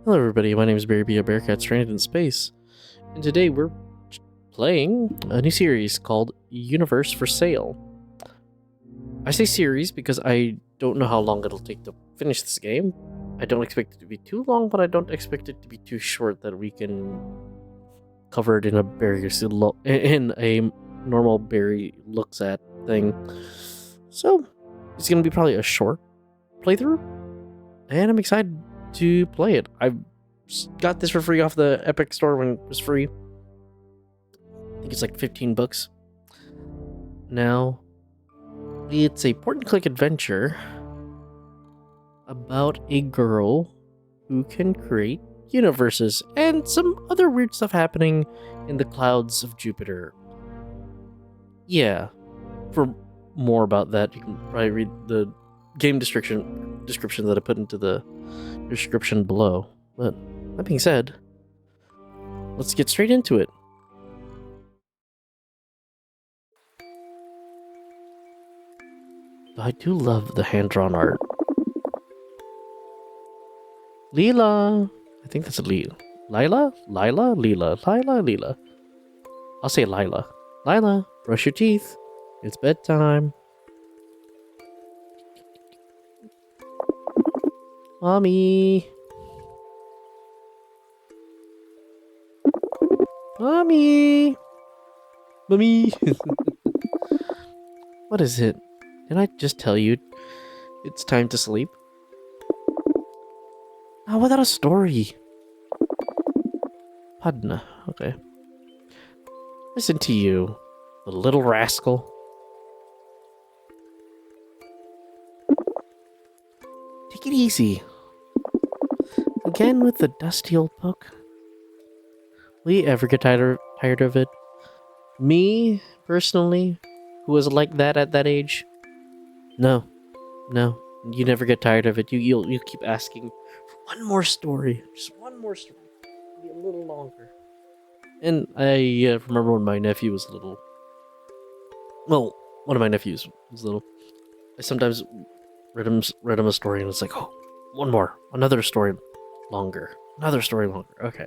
Hello everybody, my name is Barry, a Bearcat stranded in space, and today we're playing a new series called Universe for Sale. I say series because I don't know how long it'll take to finish this game. I don't expect it to be too long, but I don't expect it to be too short that we can cover it in a normal Barry looks at thing. So it's gonna be probably a short playthrough, and I'm excited to play it. I got this for free off the Epic store when it was free. I think it's like $15. Now, it's a point and click adventure about a girl who can create universes and some other weird stuff happening in the clouds of Jupiter. Yeah, for more about that, you can probably read the game description that I put into the description below. But that being said, let's get straight into it. I do love the hand-drawn art. Leela! I think that's a Leela. Lila? Lila? Leela. Lila? Leela. I'll say Lila. Lila, brush your teeth. It's bedtime. Mommy! Mommy! Mommy! What is it? Did I just tell you it's time to sleep? Oh, without a story. Padna, okay. Listen to you, the little rascal. Take it easy. Again with the dusty old book. Will you ever get tired of it? Me, personally, who was like that at that age? No, you never get tired of it. You'll keep asking for one more story, just one more story, maybe a little longer. And I remember when my nephew was little. Well, one of my nephews was little. I sometimes read him a story, and it's like, oh, one more, another story longer, another story longer. Okay,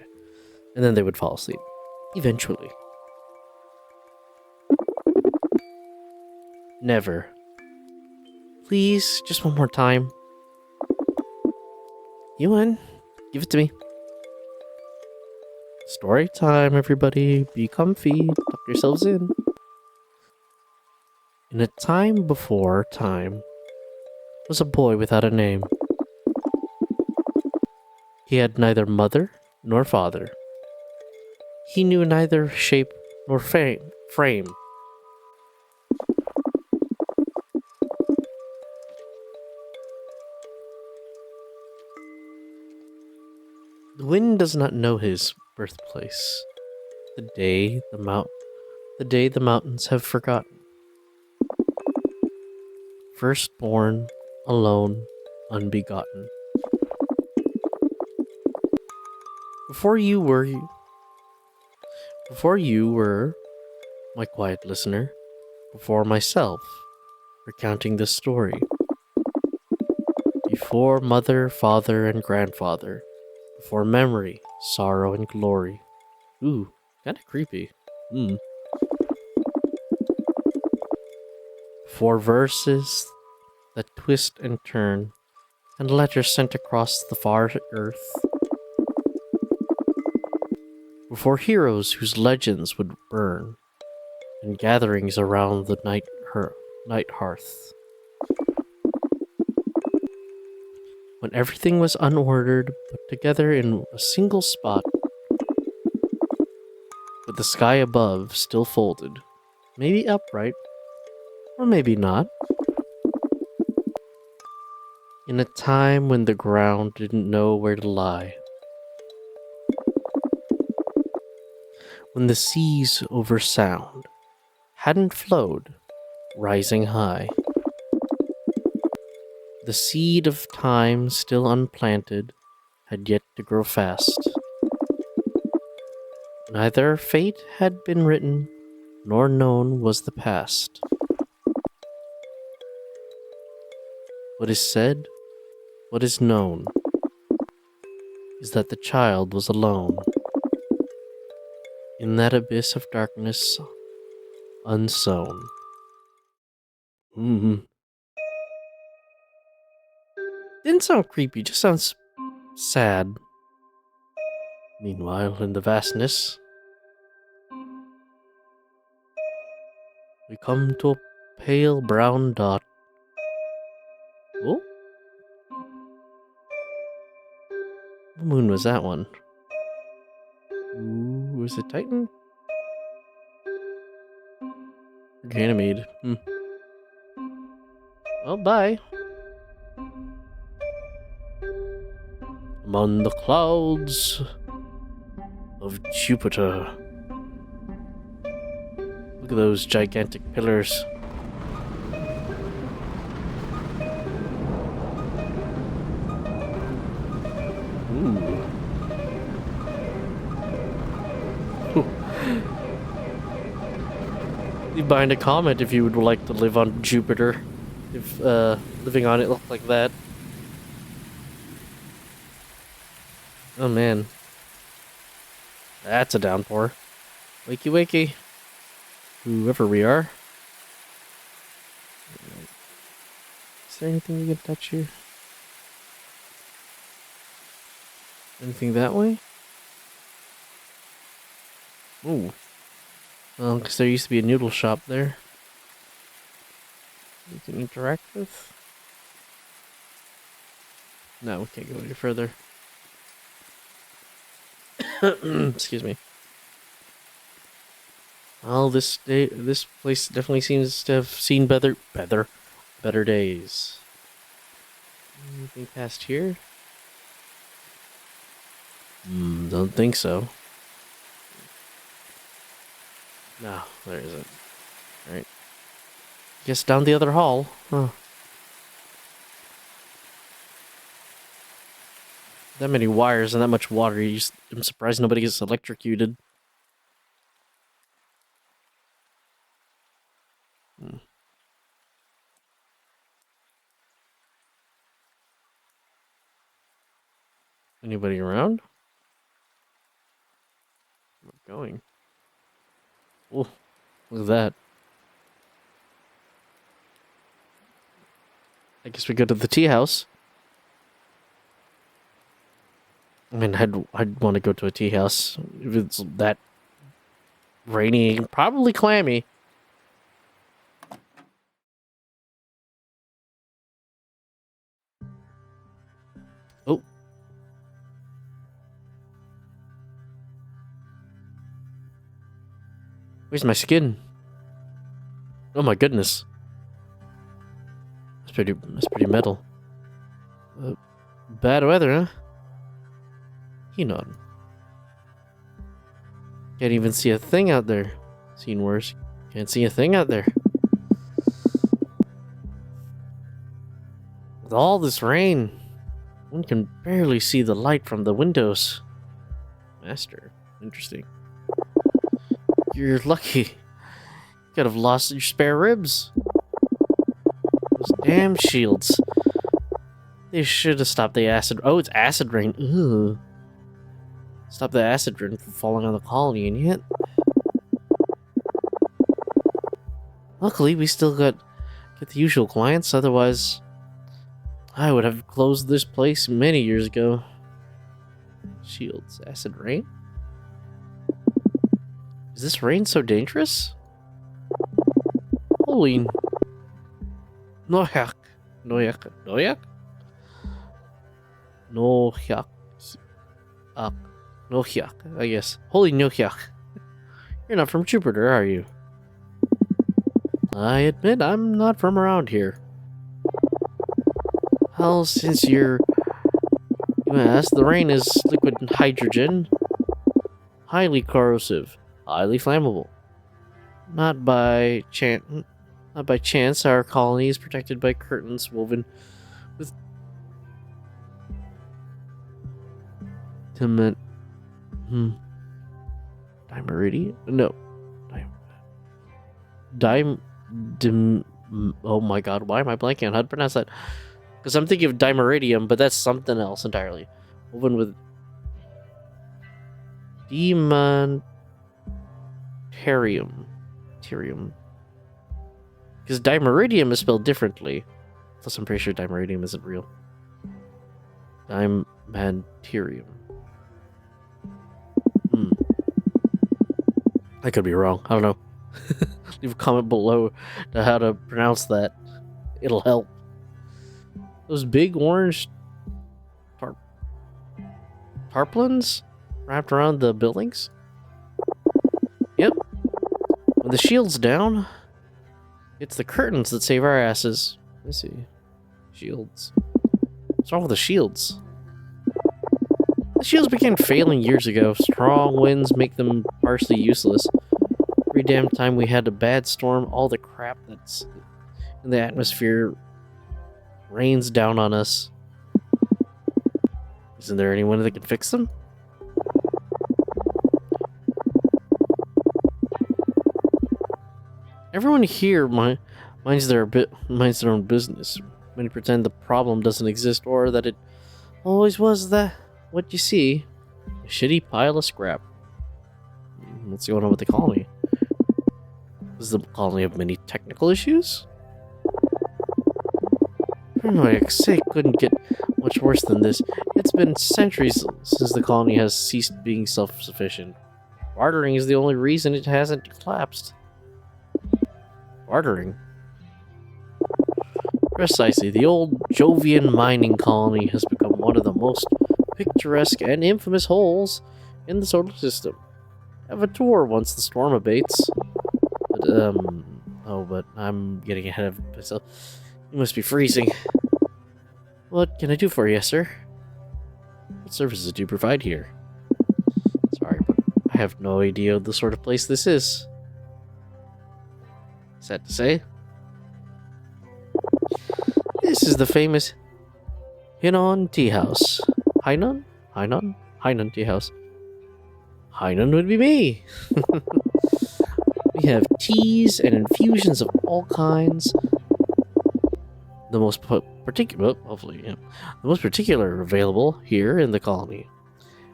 and then they would fall asleep eventually. Never. Please, just one more time. Ewan, give it to me. Story time, everybody. Be comfy. Tuck yourselves in. In a time before time was a boy without a name. He had neither mother nor father. He knew neither shape nor frame. The wind does not know his birthplace. The day the mountains have forgotten. Firstborn, alone, unbegotten. Before you were, my quiet listener, before myself, recounting this story. Before mother, father, and grandfather. Before memory, sorrow, and glory. Ooh, kinda creepy. Before verses that twist and turn, and letters sent across the far earth. Before heroes whose legends would burn, and gatherings around the night hearth. When everything was unordered, put together in a single spot, with the sky above still folded, maybe upright, or maybe not. In a time when the ground didn't know where to lie. When the seas over sound hadn't flowed, rising high. The seed of time still unplanted had yet to grow fast. Neither fate had been written, nor known was the past. What is said, what is known, is that the child was alone. In that abyss of darkness, unsown. Didn't sound creepy, just sounds sad. Meanwhile, in the vastness, we come to a pale brown dot. Oh? What moon was that one? Ooh, was it Titan? Ganymede. Well, bye. Among the clouds of Jupiter. Look at those gigantic pillars. Ooh. Leave behind a comment if you would like to live on Jupiter. If living on it looked like that. Oh man. That's a downpour. Wakey wakey. Whoever we are. Is there anything you can touch here? Anything that way? Ooh. Well, because there used to be a noodle shop there. You can interact with? No, we can't go any further. Excuse me. Well, this place definitely seems to have seen better days. Anything past here? Don't think so. No, there isn't. Alright. Guess down the other hall. Huh. That many wires and that much water, I'm surprised nobody gets electrocuted. Anybody around? Where am I going? Oh, look at that. I guess we go to the tea house. I mean, I'd want to go to a tea house if it's that rainy, probably clammy. Oh. Where's my skin? Oh my goodness. That's pretty metal. Bad weather, huh? You know. Can't even see a thing out there. Seen worse. Can't see a thing out there. With all this rain, one can barely see the light from the windows. Master. Interesting. You're lucky. You could have lost your spare ribs. Those damn shields. They should have stopped the acid. Oh, it's acid rain. Ugh. Stop the acid rain from falling on the colony, and yet... Luckily, we still get the usual clients, otherwise... I would have closed this place many years ago. Shields. Acid rain? Is this rain so dangerous? Holy... Noyak. Noyak. Noyak? Noyak. Noyak, I guess. Holy Noyak. You're not from Jupiter, are you? I admit I'm not from around here. Well, since you asked, the rain is liquid hydrogen. Highly corrosive. Highly flammable. Not by chance, our colony is protected by curtains woven with Dimeridium? No. Oh my god, why am I blanking on how to pronounce that? Because I'm thinking of Dimeridium, but that's something else entirely. Woven with Demonterium. Because dimeridium is spelled differently. Plus, I'm pretty sure dimeridium isn't real. Dimanterium. I could be wrong. I don't know. Leave a comment below to how to pronounce that. It'll help. Those big orange tarpaulins wrapped around the buildings? Yep. When the shield's down, it's the curtains that save our asses. Let's see. Shields. What's wrong with the shields? The shields began failing years ago. Strong winds make them partially useless. Every damn time we had a bad storm, all the crap that's in the atmosphere rains down on us. Isn't there anyone that can fix them? Everyone here minds their own business. Many pretend the problem doesn't exist or that it always was what you see. A shitty pile of scrap. What's going on with the colony? Does the colony have many technical issues? For Noak's sake, couldn't get much worse than this. It's been centuries since the colony has ceased being self-sufficient. Bartering is the only reason it hasn't collapsed. Bartering? Precisely. The old Jovian mining colony has become one of the most picturesque and infamous holes in the solar system. Have a tour once the storm abates. But I'm getting ahead of myself. You must be freezing. What can I do for you, sir? What services do you provide here? Sorry, but I have no idea the sort of place this is. Sad to say. This is the famous Hainan Tea House. Hainan? Hainan Tea House. Hainan would be me. We have teas and infusions of all kinds. The most particular, the most particular available here in the colony,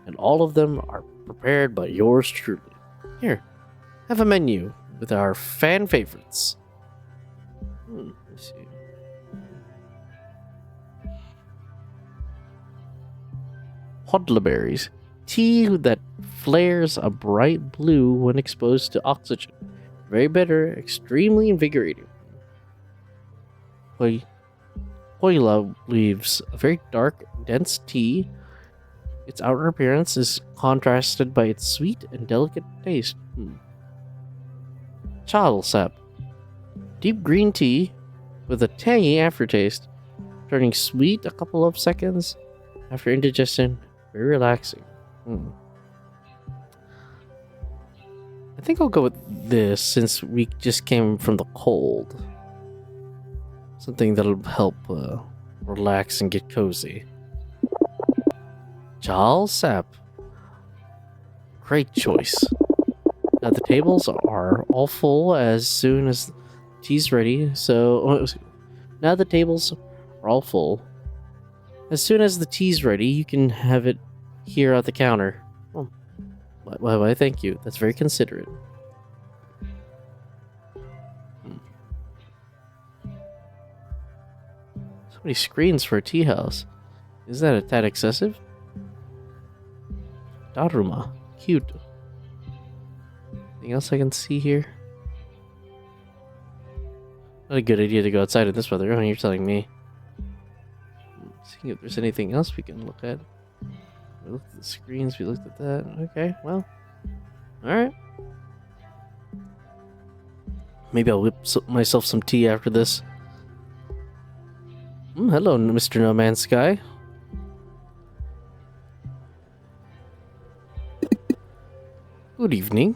and all of them are prepared by yours truly. Here, have a menu with our fan favorites. Let's see. Hodlerberries, tea that flares a bright blue when exposed to oxygen. Very bitter, extremely invigorating. Hoila leaves, a very dark, dense tea. Its outer appearance is contrasted by its sweet and delicate taste. Chal sap, deep green tea with a tangy aftertaste, turning sweet a couple of seconds after indigestion. Very relaxing. I think I'll go with this since we just came from the cold. Something that'll help relax and get cozy. Jal Sap. Great choice. Now the tables are all full as soon as tea's ready. Now the tables are all full. As soon as the tea's ready, you can have it here at the counter. Why, thank you. That's very considerate. So many screens for a tea house. Is that a tad excessive? Daruma. Cute. Anything else I can see here? Not a good idea to go outside in this weather. Oh, you're telling me. Seeing if there's anything else we can look at. We looked at the screens, we looked at that. Okay, well. Alright. Maybe I'll whip myself some tea after this. Hello, Mr. No Man's Sky. Good evening.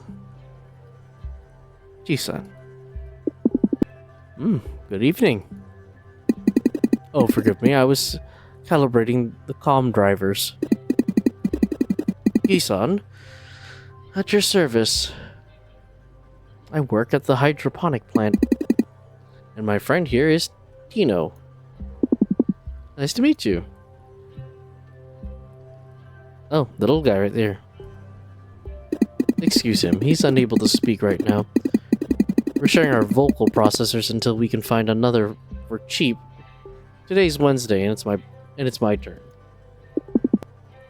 Ji-san. Good evening. Oh, forgive me, I was calibrating the comm drivers. Ji-san, at your service. I work at the hydroponic plant. And my friend here is Tino. Nice to meet you. Oh, the little guy right there. Excuse him, he's unable to speak right now. We're sharing our vocal processors until we can find another for cheap. Today's Wednesday, and it's my turn.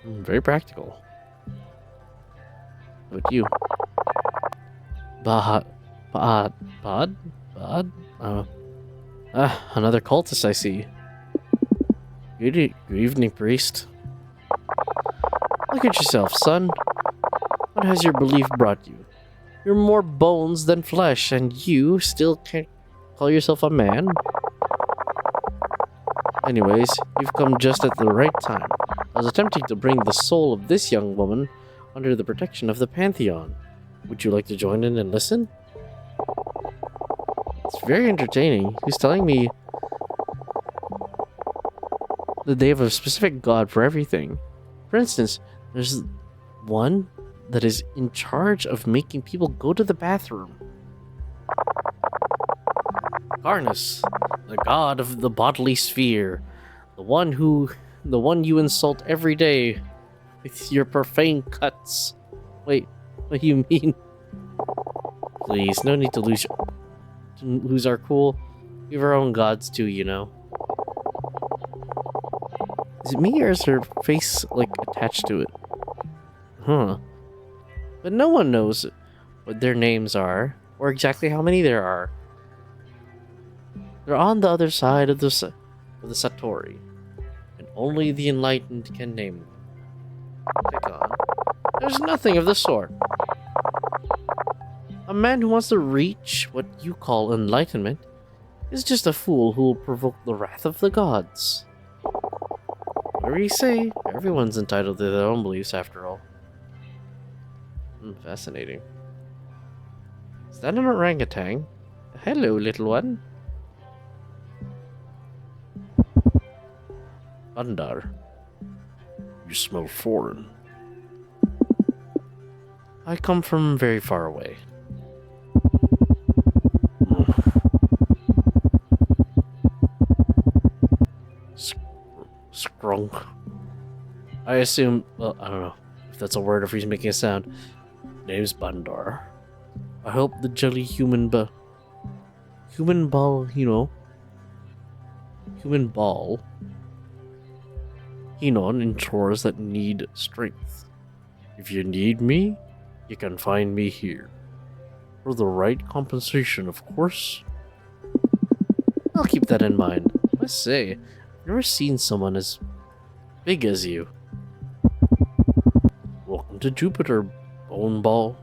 Very practical. How about you? Bod? Another cultist I see. Good evening, priest. Look at yourself, son. What has your belief brought you? You're more bones than flesh, and you still can't call yourself a man? Anyways, you've come just at the right time. I was attempting to bring the soul of this young woman under the protection of the Pantheon. Would you like to join in and listen? It's very entertaining. He's telling me that they have a specific god for everything. For instance, there's one that is in charge of making people go to the bathroom. Karnas, the god of the bodily sphere, the one you insult every day with your profane cuts. Wait, what do you mean? Please, no need to lose our cool. We have our own gods too, you know. Is it me or is her face, like, attached to it? Huh. But no one knows what their names are, or exactly how many there are. They're on the other side of the Satori, and only the enlightened can name them. Click on. There's nothing of the sort. A man who wants to reach what you call enlightenment is just a fool who will provoke the wrath of the gods. Whatever you say, everyone's entitled to their own beliefs after all. Fascinating. Is that an orangutan? Hello, little one. Bandar. You smell foreign. I come from very far away. Skrunk. I assume, well, I don't know if that's a word or if he's making a sound. Name's Bandar. I hope the jelly human ball, you know. Human ball. Hinon in chores that need strength. If you need me, you can find me here. For the right compensation, of course. I'll keep that in mind. I say, I've never seen someone as big as you. Welcome to Jupiter, Bone Ball.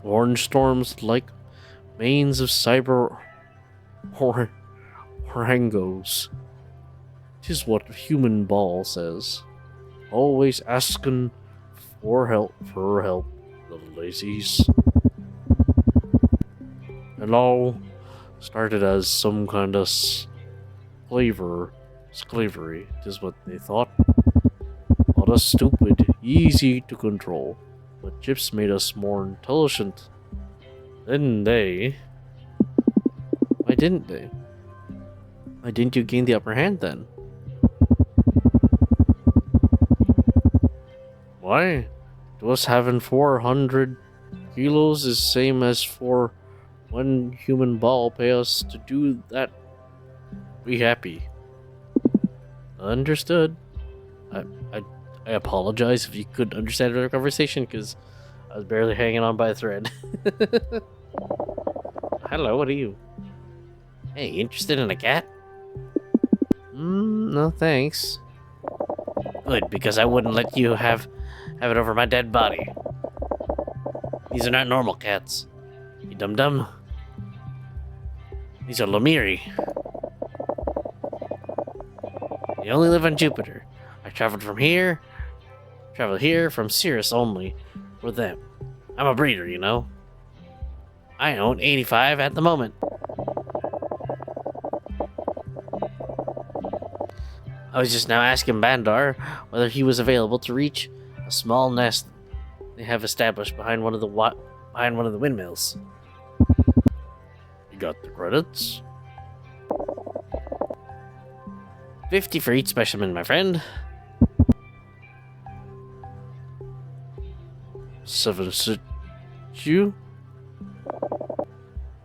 Orange storms like manes of cyber orangos. 'Tis what human ball says. Always asking for help, the lazies. And all started as some kind of slavery, 'tis what they thought. Not us stupid, easy to control, but chips made us more intelligent. Then they... Why didn't they? Why didn't you gain the upper hand then? Why? To us having 400 kilos is same as for one human ball pay us to do that. Be happy. Understood. I apologize if you couldn't understand our conversation because I was barely hanging on by a thread. Hello, what are you? Hey, interested in a cat? No thanks. Good, because I wouldn't let you have it over my dead body. These are not normal cats. You dum-dum. These are Lemuri. They only live on Jupiter. I traveled here from Sirius only for them. I'm a breeder, you know. I own 85 at the moment. I was just now asking Bandar whether he was available to reach a small nest they have established behind one of the windmills. You got the credits? 50 for each specimen, my friend. 7 you?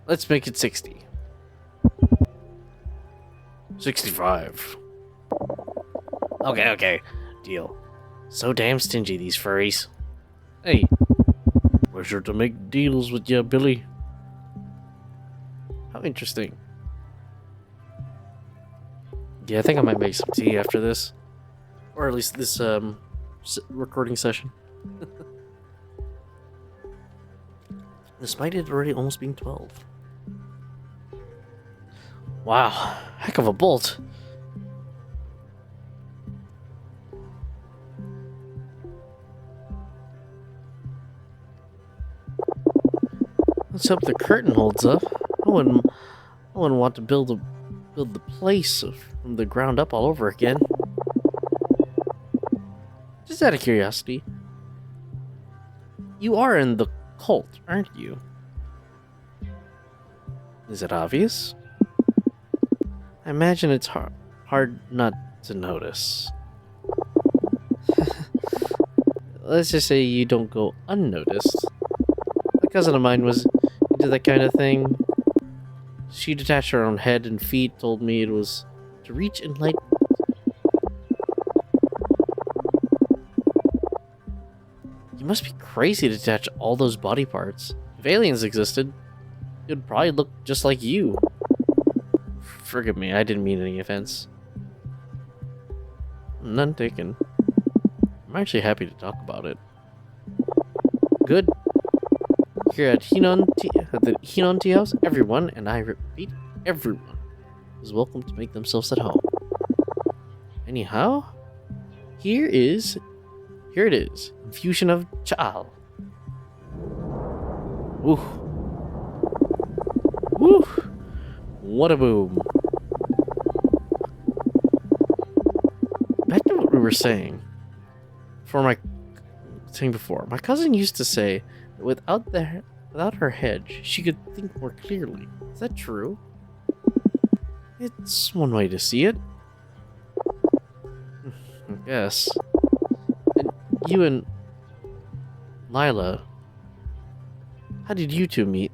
Let's make it 60. 65. Okay. Deal. So damn stingy, these furries. Hey. Pleasure to make deals with ya, Billy. How interesting. Yeah, I think I might make some tea after this. Or at least this, recording session. Despite it already almost being 12. Wow, heck of a bolt. Let's hope the curtain holds up. I wouldn't want to build the place from the ground up all over again. Just out of curiosity, you are in the cult, aren't you? Is it obvious? I imagine it's hard not to notice. Let's just say you don't go unnoticed. A cousin of mine was into that kind of thing. She detached her own head and feet, told me it was to reach enlightenment. You must be crazy to detach all those body parts. If aliens existed, it would probably look just like you. Forgive me, I didn't mean any offense. None taken. I'm actually happy to talk about it. Good. Here at the Hinon Tea House, everyone, and I repeat, everyone, is welcome to make themselves at home. Anyhow, here it is. Infusion of Chal. Woo. What a boom. Back to what we were saying. Before, my cousin used to say that without her head, she could think more clearly. Is that true? It's one way to see it. I guess. And you and Lila, how did you two meet?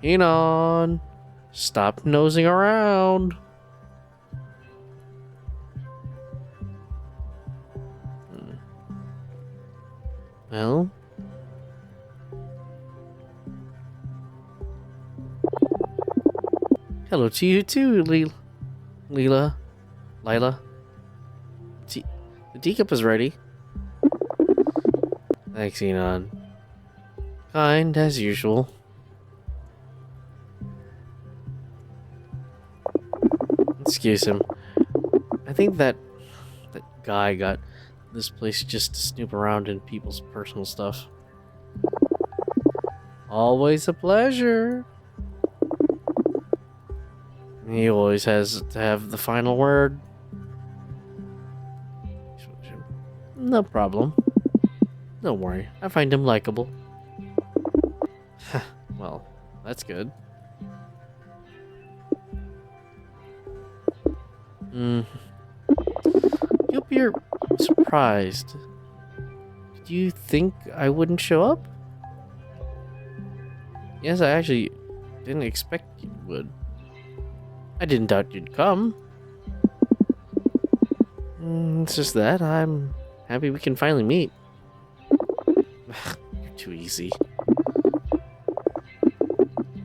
Enon, stop nosing around. Well, hello to you too, Lila. The teacup is ready. Thanks, Enon. Kind as usual. Excuse him. I think that guy got this place just to snoop around in people's personal stuff. Always a pleasure. He always has to have the final word. No problem. Don't worry, I find him likable. Well, that's good. You'll be surprised. Did you think I wouldn't show up? Yes, I actually didn't expect you would. I didn't doubt you'd come. It's just that I'm happy we can finally meet. You're too easy.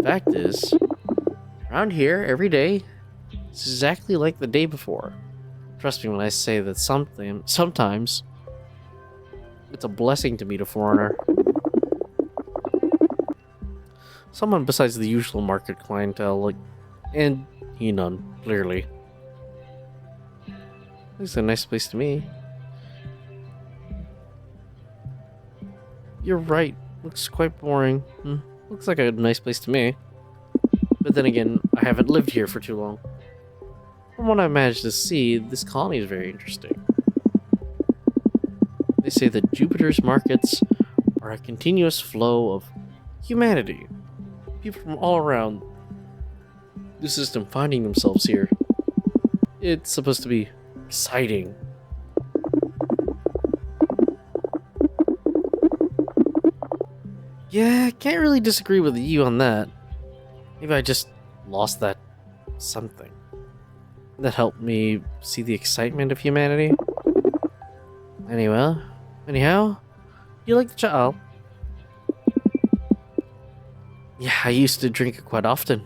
Fact is, around here every day it's exactly like the day before. Trust me when I say that sometimes it's a blessing to meet a foreigner. Someone besides the usual market clientele, and Enon, clearly. It's a nice place to me. You're right. Looks quite boring. Looks like a nice place to me. But then again, I haven't lived here for too long. From what I managed to see, this colony is very interesting. They say that Jupiter's markets are a continuous flow of humanity. People from all around the system finding themselves here. It's supposed to be exciting. Yeah, I can't really disagree with you on that. Maybe I just lost that something that helped me see the excitement of humanity. Anyway, anyhow, you like the child? Yeah, I used to drink it quite often.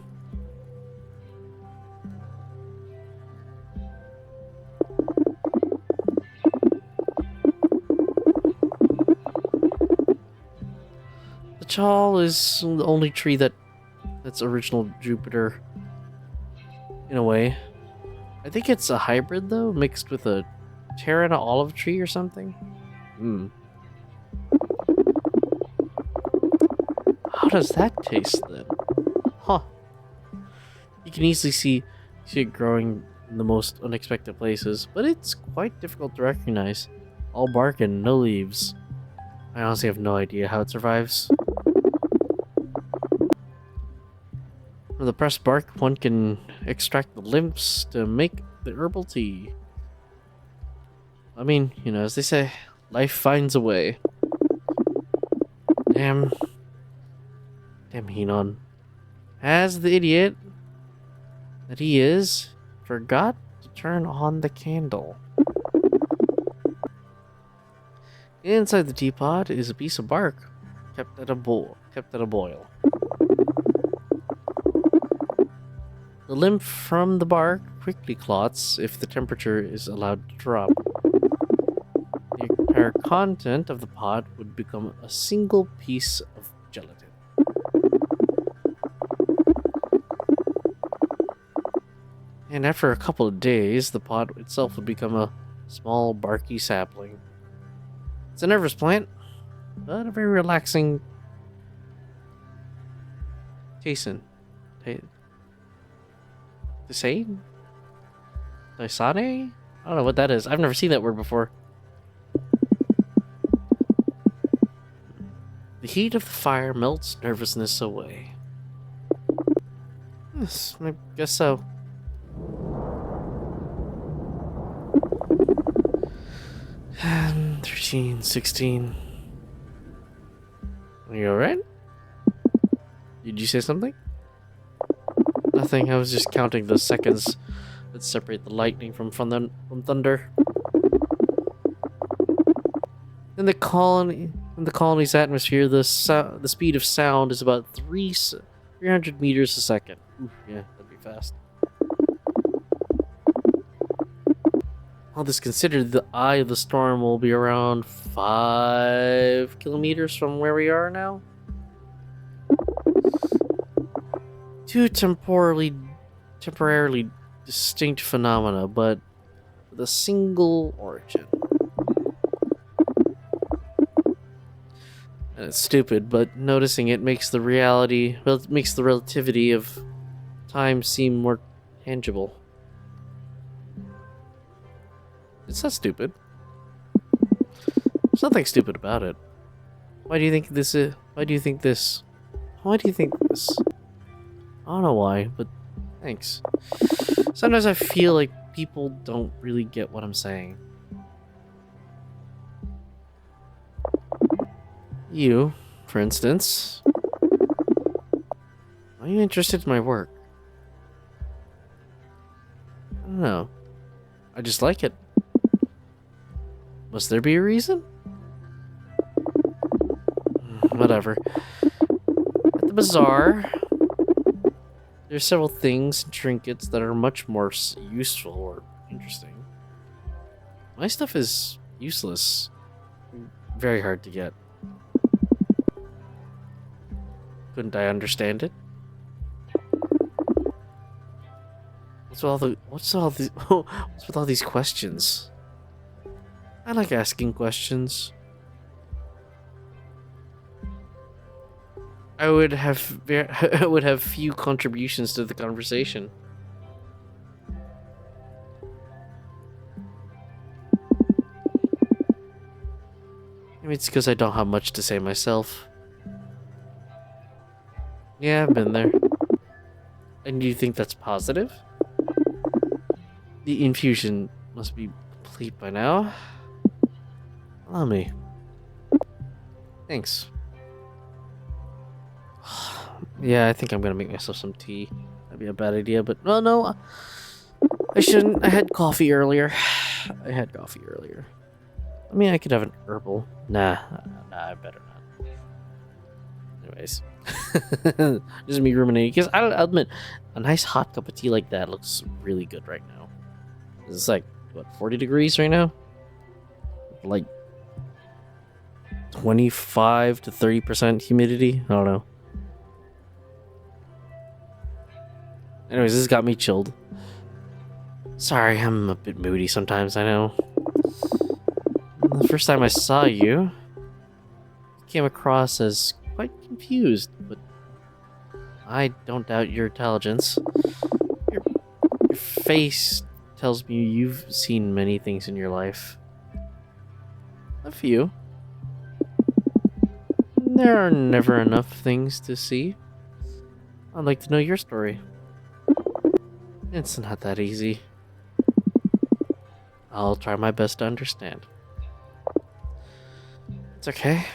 The chal is the only tree that's original Jupiter, in a way. I think it's a hybrid though, mixed with a Terrana olive tree or something. Hmm. How does that taste then? Huh. You can easily see it growing in the most unexpected places, but it's quite difficult to recognize. All bark and no leaves. I honestly have no idea how it survives. From the pressed bark, one can extract the limbs to make the herbal tea. I mean, as they say, life finds a way. Damn Hinon. As the idiot that he is, forgot to turn on the candle. Inside the teapot is a piece of bark, kept at a boil. The lymph from the bark quickly clots if the temperature is allowed to drop. The entire content of the pot would become a single piece of gelatin. And after a couple of days, the pot itself would become a small barky sapling. It's a nervous plant, but a very relaxing tasting. Tisane? Daisane? I don't know what that is. I've never seen that word before. The heat of the fire melts nervousness away. Yes, I guess so. And 13, 16. Are you alright? Did you say something? Nothing, I was just counting the seconds that separate the lightning from thunder. In the colony's atmosphere, the speed of sound is about 300 meters a second. Ooh, yeah, that'd be fast. All this considered, the eye of the storm will be around 5 kilometers from where we are now. Two temporarily distinct phenomena, but with a single origin. And it's stupid, but noticing it makes the relativity of time seem more tangible. It's not stupid. There's nothing stupid about it. Why do you think this? Why do you think this? I don't know why, but thanks. Sometimes I feel like people don't really get what I'm saying. You, for instance. Are you interested in my work? I don't know. I just like it. Must there be a reason? Whatever. At the bazaar, there's several things and trinkets that are much more useful or interesting. My stuff is useless. Very hard to get. Couldn't I understand it? What's with all these questions? I like asking questions. I would have few contributions to the conversation. Maybe it's because I don't have much to say myself. Yeah, I've been there. And do you think that's positive? The infusion must be complete by now. Allow me. Thanks. Yeah, I think I'm gonna make myself some tea. That'd be a bad idea, but well, no, I shouldn't. I had coffee earlier. I had coffee earlier. I mean, I could have an herbal. Nah, I better not. Anyways, just me ruminating because I'll admit, a nice hot cup of tea like that looks really good right now. It's like what 40 degrees right now, like 25 to 30% humidity. I don't know. Anyways, this got me chilled. Sorry, I'm a bit moody sometimes. I know. The first time I saw you, came across as quite confused, but I don't doubt your intelligence. Your, your face tells me you've seen many things in your life. A few. There are never enough things to see. I'd like to know your story. It's not that easy. I'll try my best to understand. It's okay.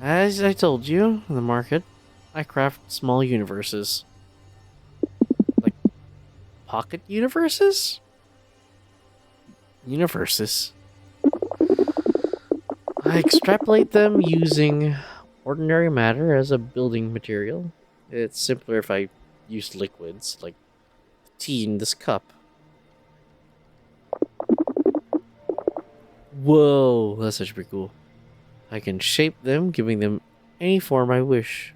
As I told you in the market, I craft small universes. Like pocket universes? Universes. I extrapolate them using ordinary matter as a building material. It's simpler if I use liquids, like tea in this cup. Whoa, that's actually pretty cool. I can shape them, giving them any form I wish.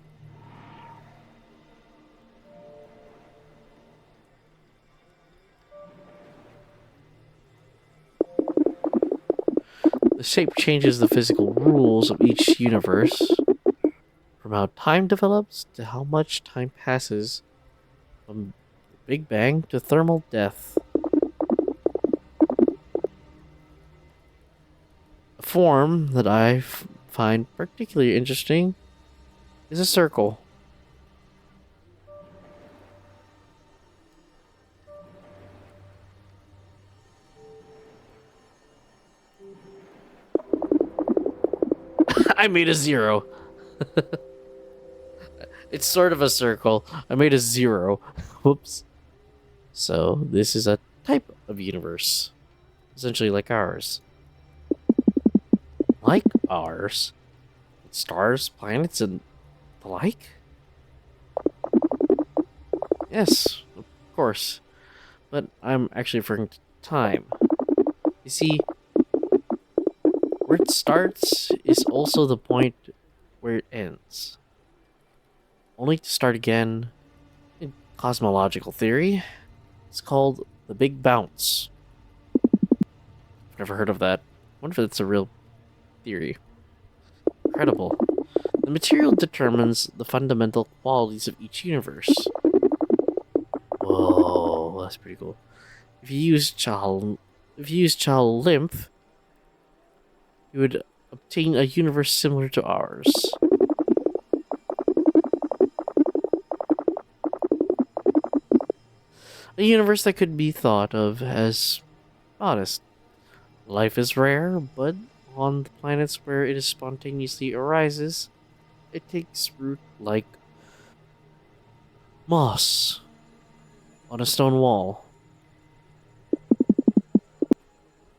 The shape changes the physical rules of each universe, from how time develops to how much time passes from the Big Bang to thermal death. A form that I find particularly interesting is a circle. I made a zero. It's sort of a circle. I made a zero. Whoops. So, this is a type of universe. Essentially like ours. Like ours? With stars, planets, and the like? Yes, of course. But I'm actually referring to time. You see, where it starts is also the point where it ends. Only to start again. In cosmological theory, it's called the Big Bounce. I've never heard of that. I wonder if it's a real theory. Incredible. The material determines the fundamental qualities of each universe. Whoa, that's pretty cool. If you use Chal lymph, you would obtain a universe similar to ours. A universe that could be thought of as honest. Life is rare, but on the planets where it spontaneously arises, it takes root like moss on a stone wall.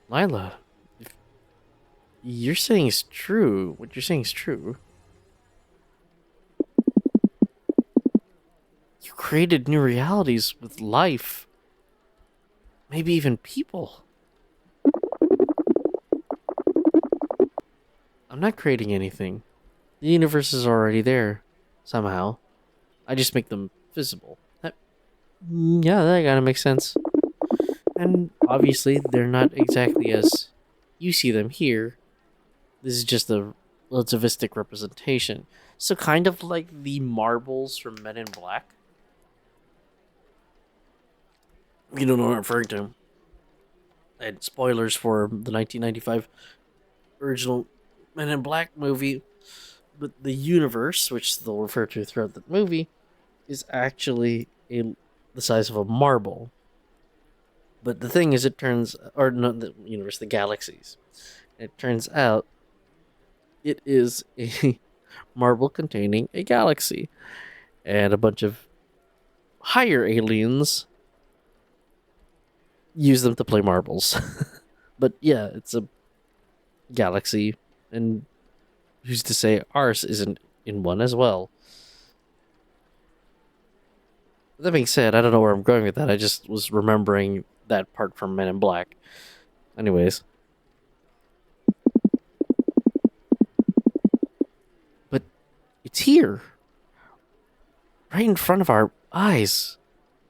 Lila, if you're saying is true, what you're saying is true. You created new realities with life. Maybe even people. I'm not creating anything. The universe is already there, somehow. I just make them visible. Yeah, that kinda makes sense. And obviously, they're not exactly as you see them here. This is just a relativistic representation. So kind of like the marbles from Men in Black. You don't know what I'm referring to. And spoilers for the 1995 original Men in Black movie. But the universe, which they'll refer to throughout the movie, is actually the size of a marble. But the thing is, it turns, or not the universe, the galaxies. It turns out It is a marble containing a galaxy, and a bunch of higher aliens use them to play marbles. But yeah, it's a galaxy, and who's to say ours isn't in one as well? That being said, I don't know where I'm going with that. I just was remembering that part from Men in Black. Anyways, but it's here, right in front of our eyes.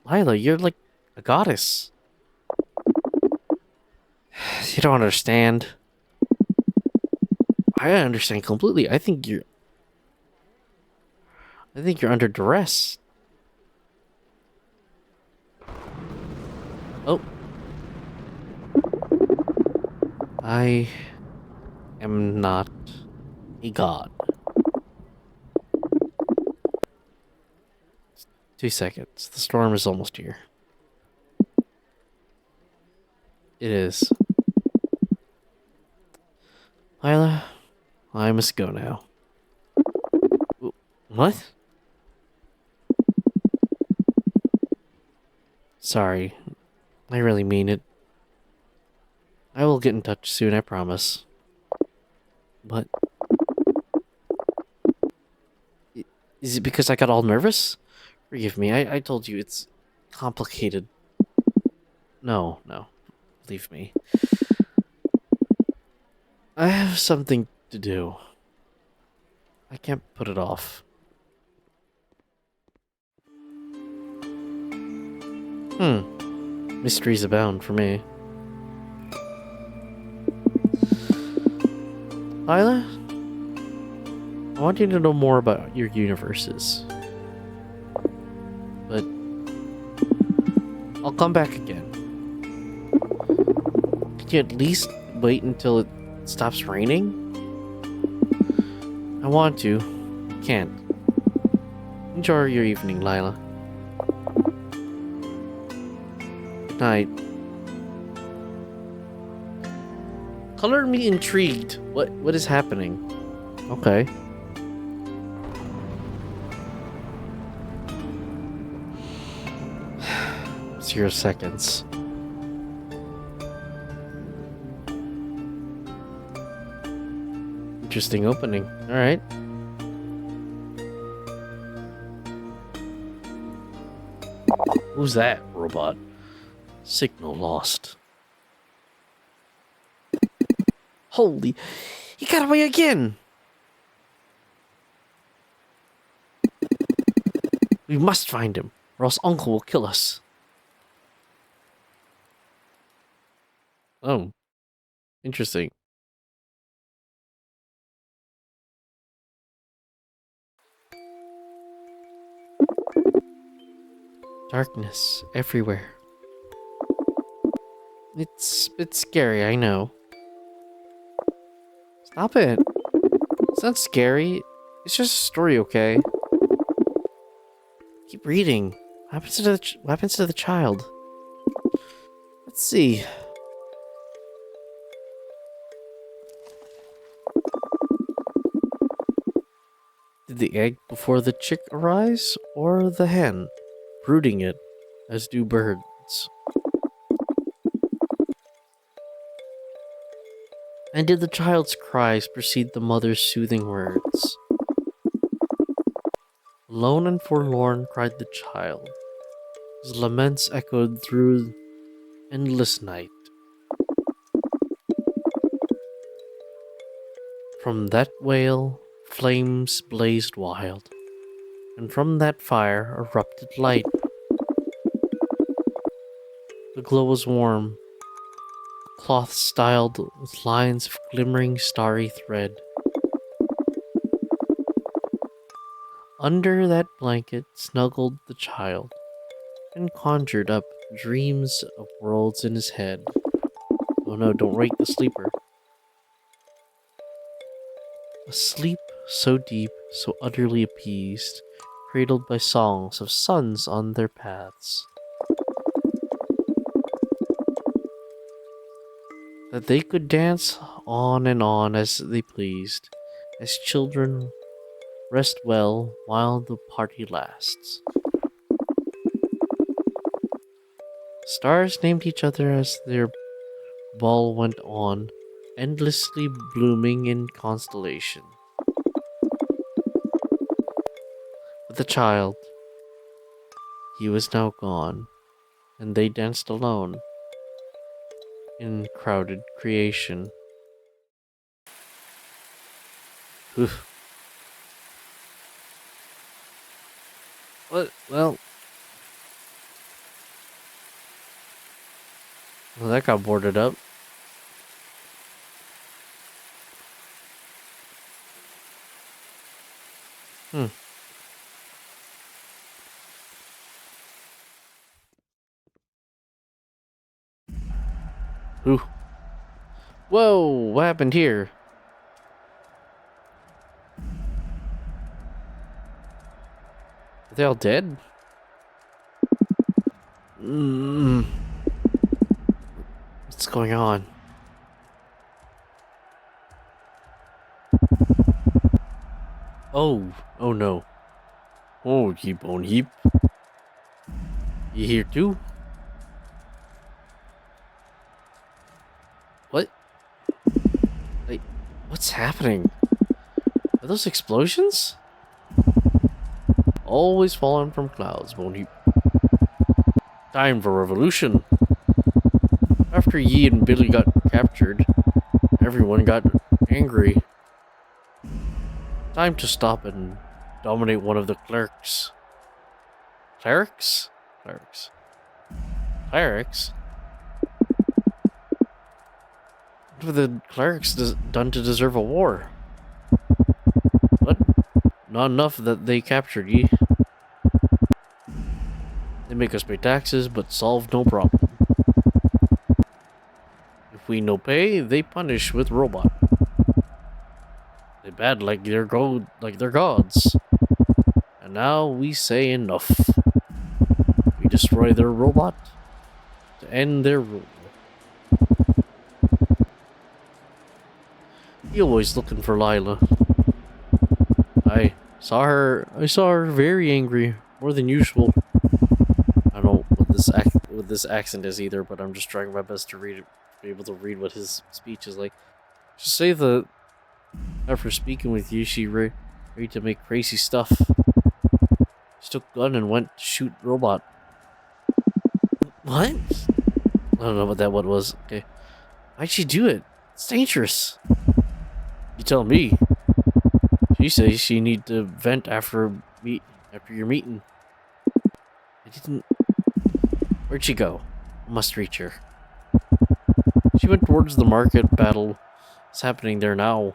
Lila, you're like a goddess. You don't understand. I understand completely. I think you're under duress. Oh, I am not a god. 2 seconds. The storm is almost here. It is. Lila, I must go now. What? Sorry. I really mean it. I will get in touch soon, I promise. But is it because I got all nervous? Forgive me, I told you it's complicated. No, no. Believe me. I have something to do. I can't put it off. Mysteries abound for me. Lila, I want you to know more about your universes. But I'll come back again. Can you at least wait until it stops raining? I want to. Can't. Enjoy your evening, Lila. Good night. Color me intrigued. What is happening? Okay. Zero seconds. Interesting opening. Alright. Who's that, robot? Signal lost. Holy... He got away again! We must find him, or else Uncle will kill us. Oh. Interesting. Darkness everywhere. It's a bit scary, I know. Stop it. It's not scary. It's just a story, okay? Keep reading. What happens to the child? Let's see. Did the egg before the chick arise, or the hen, brooding it, as do birds? And did the child's cries precede the mother's soothing words? Alone and forlorn cried the child. His laments echoed through endless night. From that wail, flames blazed wild, and from that fire erupted light. The glow was warm, cloth styled with lines of glimmering starry thread. Under that blanket snuggled the child, and conjured up dreams of worlds in his head. Oh no, don't wake the sleeper. A sleep so deep, so utterly appeased, cradled by songs of suns on their paths, that they could dance on and on as they pleased, as children rest well while the party lasts. Stars named each other as their ball went on, endlessly blooming in constellation. But the child, he was now gone, and they danced alone in crowded creation. Oof. What? Well, that got boarded up. Hmm. Ooh. Whoa, what happened here? Are they all dead? What's going on? Oh no. Oh, ye bone heap. You here too? What? Like, what's happening? Are those explosions? Always falling from clouds, bone heap. Time for revolution. After Yi and Billy got captured, everyone got angry. Time to stop and dominate one of the clerics. Clerics? Clerics. Clerics? What have the clerics done to deserve a war? What? Not enough that they captured Yi. They make us pay taxes, but solve no problem. If we no pay, they punish with robot. They bad like they're gods. And now we say enough. We destroy their robot to end their rule. He always looking for Lila. I saw her very angry, more than usual. I don't know what this accent is either, but I'm just trying my best to read it, be able to read what his speech is like. Just say that after speaking with you, she ready to make crazy stuff. She took gun and went to shoot robot. What? I don't know what that one was. Okay. Why'd she do it? It's dangerous. You tell me. She says she need to vent after your meeting. I didn't. Where'd she go? I must reach her. She went towards the market. Battle is happening there now.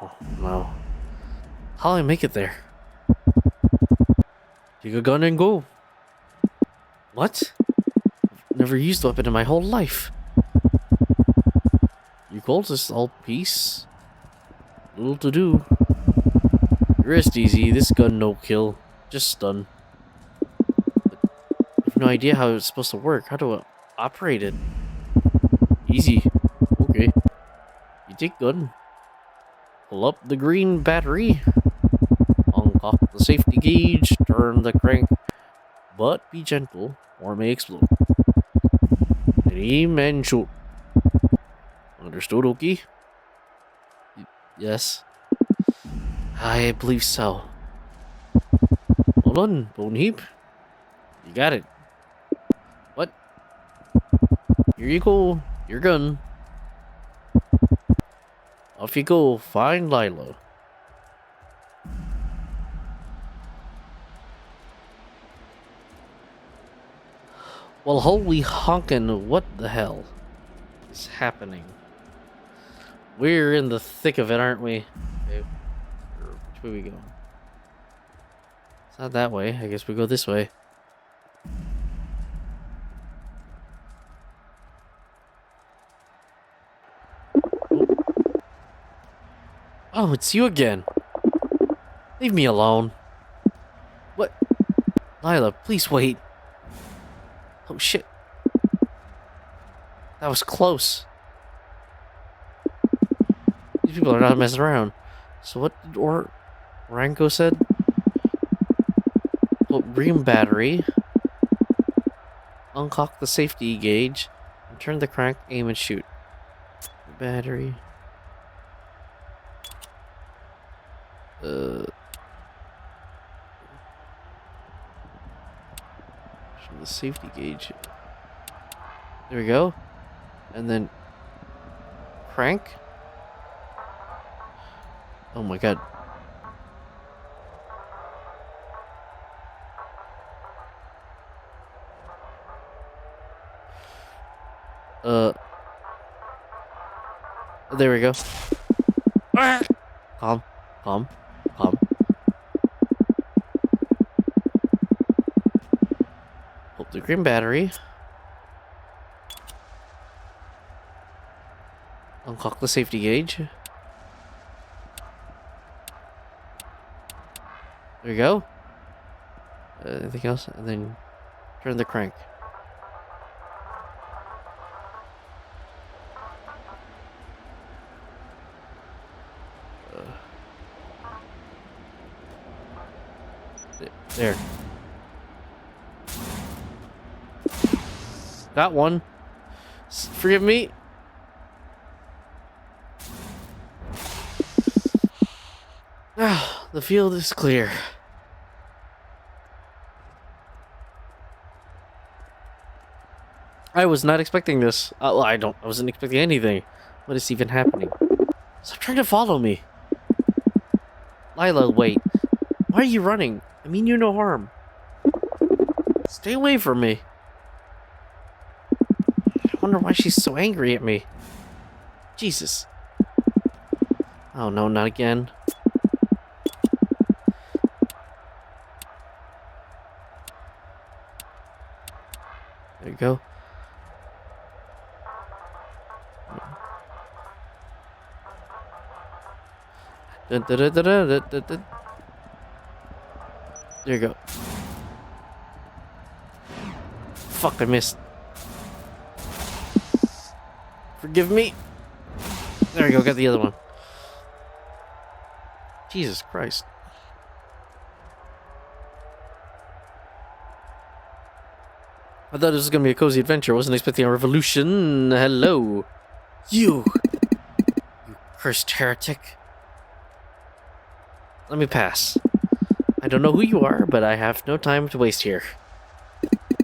Oh no. How'll I make it there? Take a gun and go. What? I've never used a weapon in my whole life. You cultists all peace? Little to do. Rest easy, this gun no kill. Just stun. But I have no idea how it's supposed to work. How do I operate it? Easy. Okay. You take gun. Pull up the green battery. Unlock the safety gauge. Turn the crank. But be gentle or it may explode. Aim and shoot. Understood, okay? Yes. I believe so. Hold on, Bone Heap. You got it. What? Here you go. Your gun. Off you go. Find Lila. Well, holy honkin', what the hell is happening? We're in the thick of it, aren't we? Okay. Which way we going? It's not that way. I guess we go this way. Oh, it's you again. Leave me alone. What? Lila, please wait. Oh shit. That was close. These people are not messing around. So what did Ranko said? Put green battery. Uncock the safety gauge. And turn the crank, aim and shoot. Battery. Turn the safety gauge. There we go. And then crank. Oh my god. There we go. Calm. Pull the green battery. Uncock the safety gauge. There we go. Anything else? And then turn the crank. There. Got one. Forgive me. Ah, the field is clear. I was not expecting this. Well, I wasn't expecting anything. What is even happening? Stop trying to follow me. Lila, wait. Why are you running? I mean you no harm. Stay away from me. I wonder why she's so angry at me. Jesus. Oh no, not again. There you go. Dun, dun, dun, dun, dun, dun, dun. There you go. Fuck, I missed. Forgive me. There we go, got the other one. Jesus Christ. I thought this was gonna be a cozy adventure. Wasn't expecting a revolution. Hello. You cursed heretic. Let me pass. I don't know who you are, but I have no time to waste here.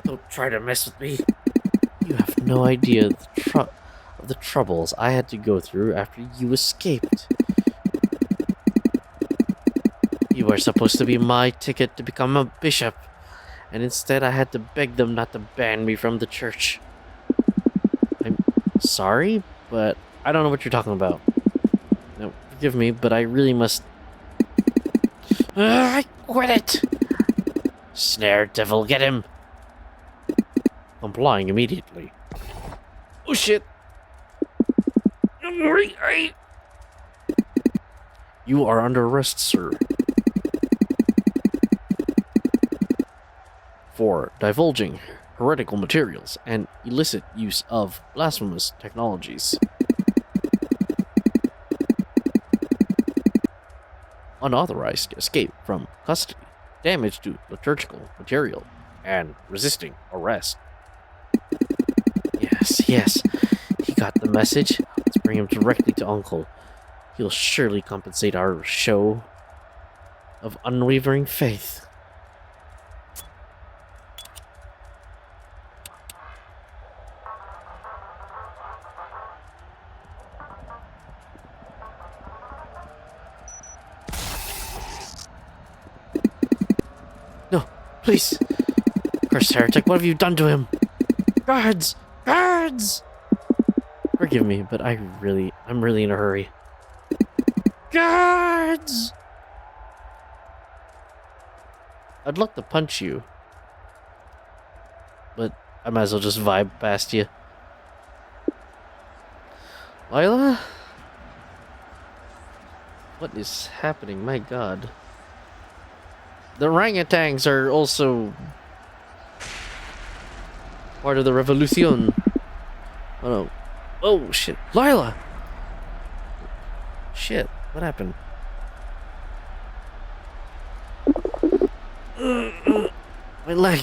Don't try to mess with me. You have no idea of the troubles I had to go through after you escaped. You were supposed to be my ticket to become a bishop, and instead I had to beg them not to ban me from the church. I'm sorry, but I don't know what you're talking about. No, forgive me, but I really must... I quit it! Snare devil, get him! Complying immediately. Oh shit! You are under arrest, sir. For divulging heretical materials and illicit use of blasphemous technologies. Unauthorized escape from custody, damage to liturgical material, and resisting arrest. Yes, he got the message. Let's bring him directly to Uncle. He'll surely compensate our show of unwavering faith. No, please. Cursed heretic, what have you done to him? Guards! Guards! Forgive me, but I'm really in a hurry. Guards! I'd love to punch you, but I might as well just vibe past you. Lila? What is happening? My god. The orangutans are also part of the revolution. Oh no. Oh shit. Lila! Shit, what happened? My leg.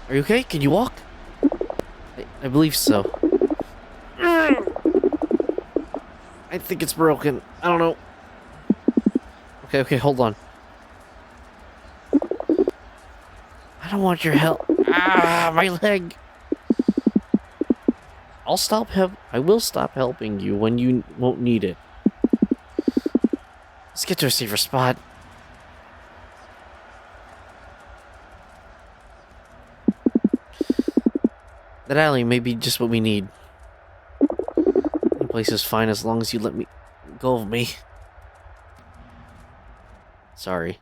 Are you okay? Can you walk? I believe so. I think it's broken. I don't know. Okay, hold on. I don't want your help. Ah, my leg. I will stop helping you when you won't need it. Let's get to a safer spot. That alley may be just what we need. The place is fine as long as you let me go of me. Sorry.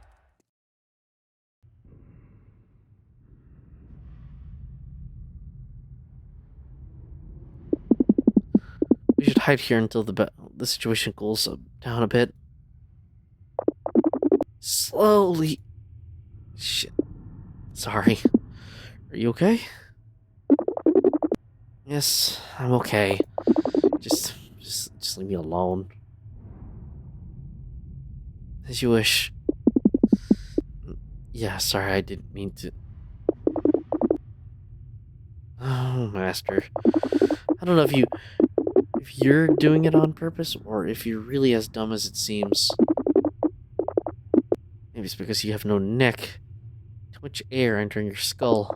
We should hide here until the situation cools down a bit. Slowly. Shit. Sorry. Are you okay? Yes, I'm okay. Just leave me alone. As you wish. Yeah, sorry, I didn't mean to. Oh, Master. I don't know if you're doing it on purpose or if you're really as dumb as it seems. Maybe it's because you have no neck. Too much air entering your skull.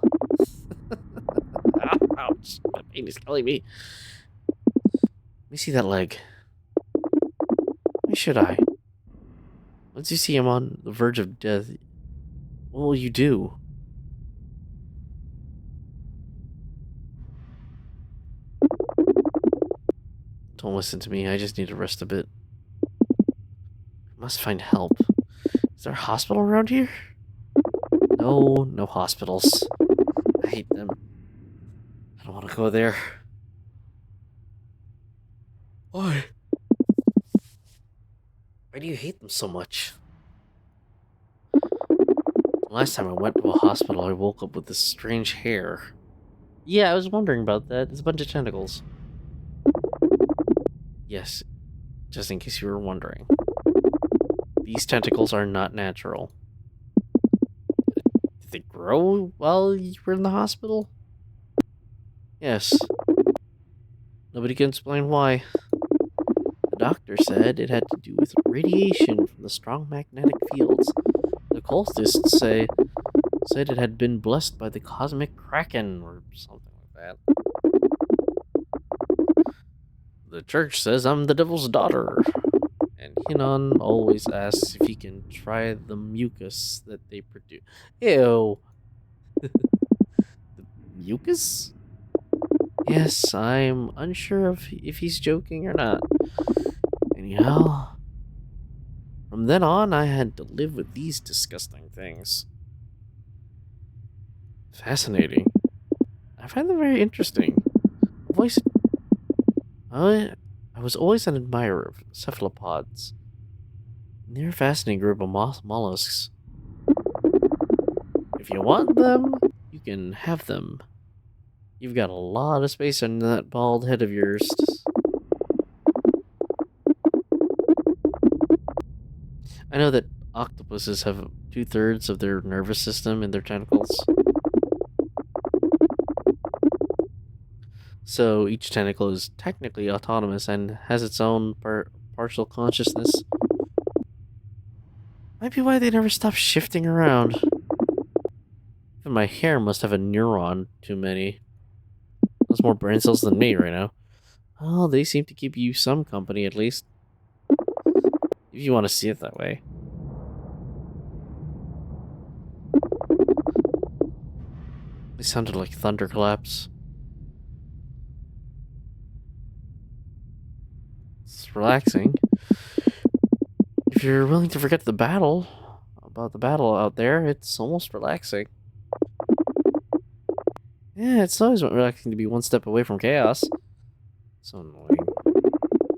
Ouch, the pain is killing me. Let me see that leg. Why should I? Once you see him on the verge of death, what will you do? Don't listen to me, I just need to rest a bit. I must find help. Is there a hospital around here? No hospitals. I hate them. I don't want to go there. Why? Why do you hate them so much? Last time I went to a hospital, I woke up with this strange hair. Yeah, I was wondering about that. It's a bunch of tentacles. Yes, just in case you were wondering. These tentacles are not natural. Did they grow while you were in the hospital? Yes. Nobody can explain why. The doctor said it had to do with radiation from the strong magnetic fields. The cultists said it had been blessed by the cosmic kraken or something like that. The church says I'm the devil's daughter. And Hinon always asks if he can try the mucus that they produce. Ew. The mucus? Yes, I'm unsure if he's joking or not. Anyhow, from then on, I had to live with these disgusting things. Fascinating. I find them very interesting. I was always an admirer of cephalopods. They're a fascinating group of mollusks. If you want them, you can have them. You've got a lot of space on that bald head of yours. I know that octopuses have 2/3 of their nervous system in their tentacles. So each tentacle is technically autonomous and has its own partial consciousness. Might be why they never stop shifting around. Even my hair must have a neuron too many. There's more brain cells than me right now. Oh, they seem to keep you some company at least. If you want to see it that way. They sounded like thunderclaps. It's relaxing. If you're willing to forget the battle, about the battle out there, it's almost relaxing. Yeah, it's always relaxing to be one step away from chaos. So annoying.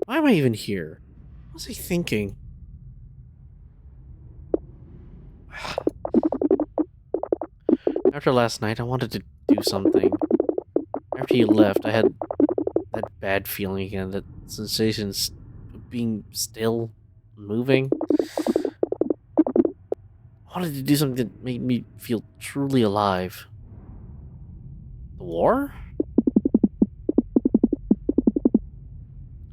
Why am I even here? What was I thinking? After last night, I wanted to do something. After you left, I had that bad feeling again, that sensation being still, moving. I wanted to do something that made me feel truly alive. The war?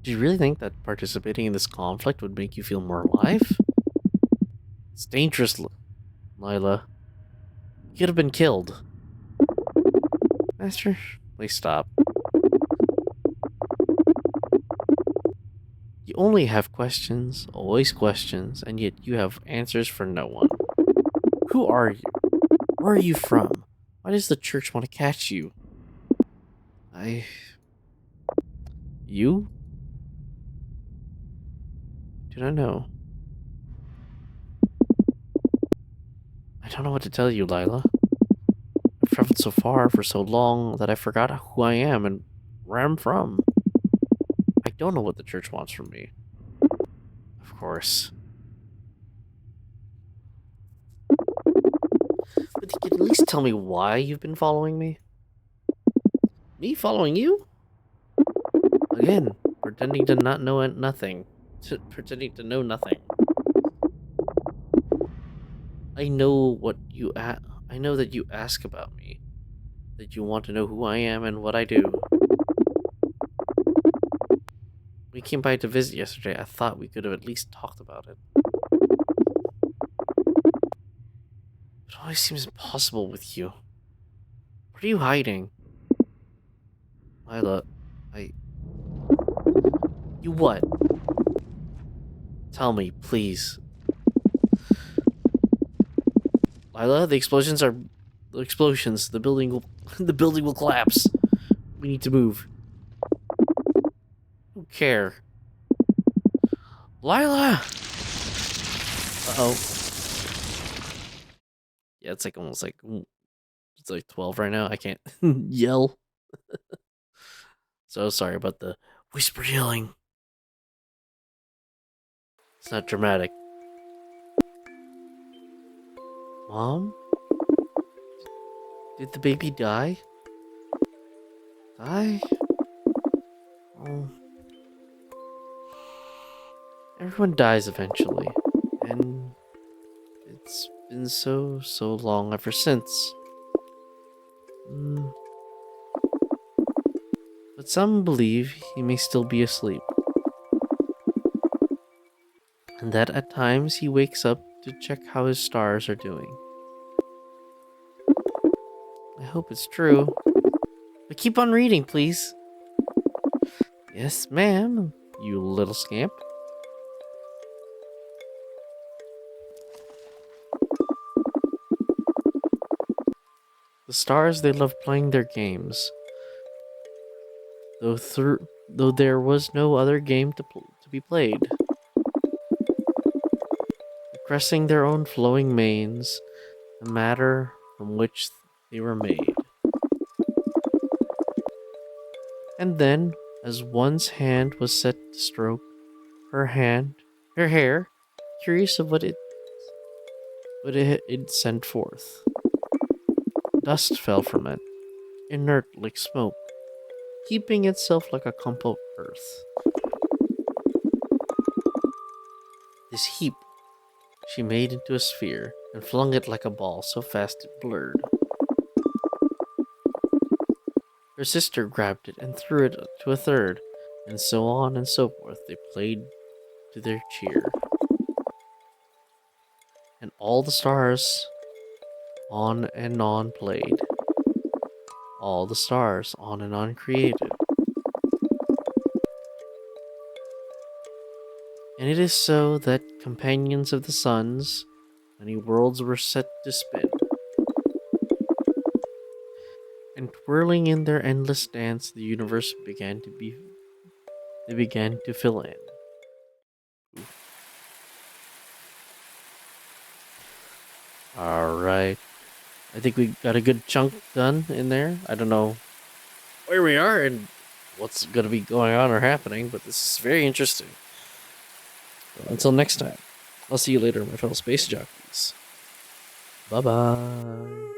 Do you really think that participating in this conflict would make you feel more alive? It's dangerous, Lila. You could have been killed. Master, please stop. You only have questions, always questions, and yet you have answers for no one. Who are you? Where are you from? Why does the church want to catch you? You? Do not know. I don't know what to tell you, Lila. I've traveled so far for so long that I forgot who I am and where I'm from. I don't know what the church wants from me. Of course. But you can at least tell me why you've been following me? Me following you? Again, pretending to not know nothing. Pretending to know nothing. I know what you I know that you ask about me. That you want to know who I am and what I do. We came by to visit yesterday. I thought we could have at least talked about it. It always seems impossible with you. What are you hiding? Lila, You what? Tell me, please. Lila, the explosions are... The explosions. The building will... the building will collapse. We need to move. I don't care. Lila! Uh-oh. Yeah, it's like almost like... It's like 12 right now. I can't yell. So sorry about the whispered yelling. It's not dramatic. Mom? Did the baby die? Die? Oh. Everyone dies eventually. And it's been so long ever since. But some believe he may still be asleep. And that at times he wakes up to check how his stars are doing. I hope it's true. But keep on reading, please. Yes, ma'am, you little scamp. The stars, they love playing their games. Though there was no other game to be played. Caressing their own flowing manes, the matter from which they were made. And then, as one's hand was set to stroke her hair, curious of what it sent forth. Dust fell from it, inert like smoke, heaping itself like a clump of earth. This heap she made into a sphere and flung it like a ball so fast it blurred. Her sister grabbed it and threw it to a third, and so on and so forth. They played to their cheer. And all the stars on and on played. All the stars on and on created. And it is so that companions of the suns, many worlds were set to spin. And twirling in their endless dance, the universe began to fill in. Alright. I think we got a good chunk done in there. I don't know where we are and what's going to be going on or happening, but this is very interesting. Until next time, I'll see you later, my fellow space jockeys. Bye-bye.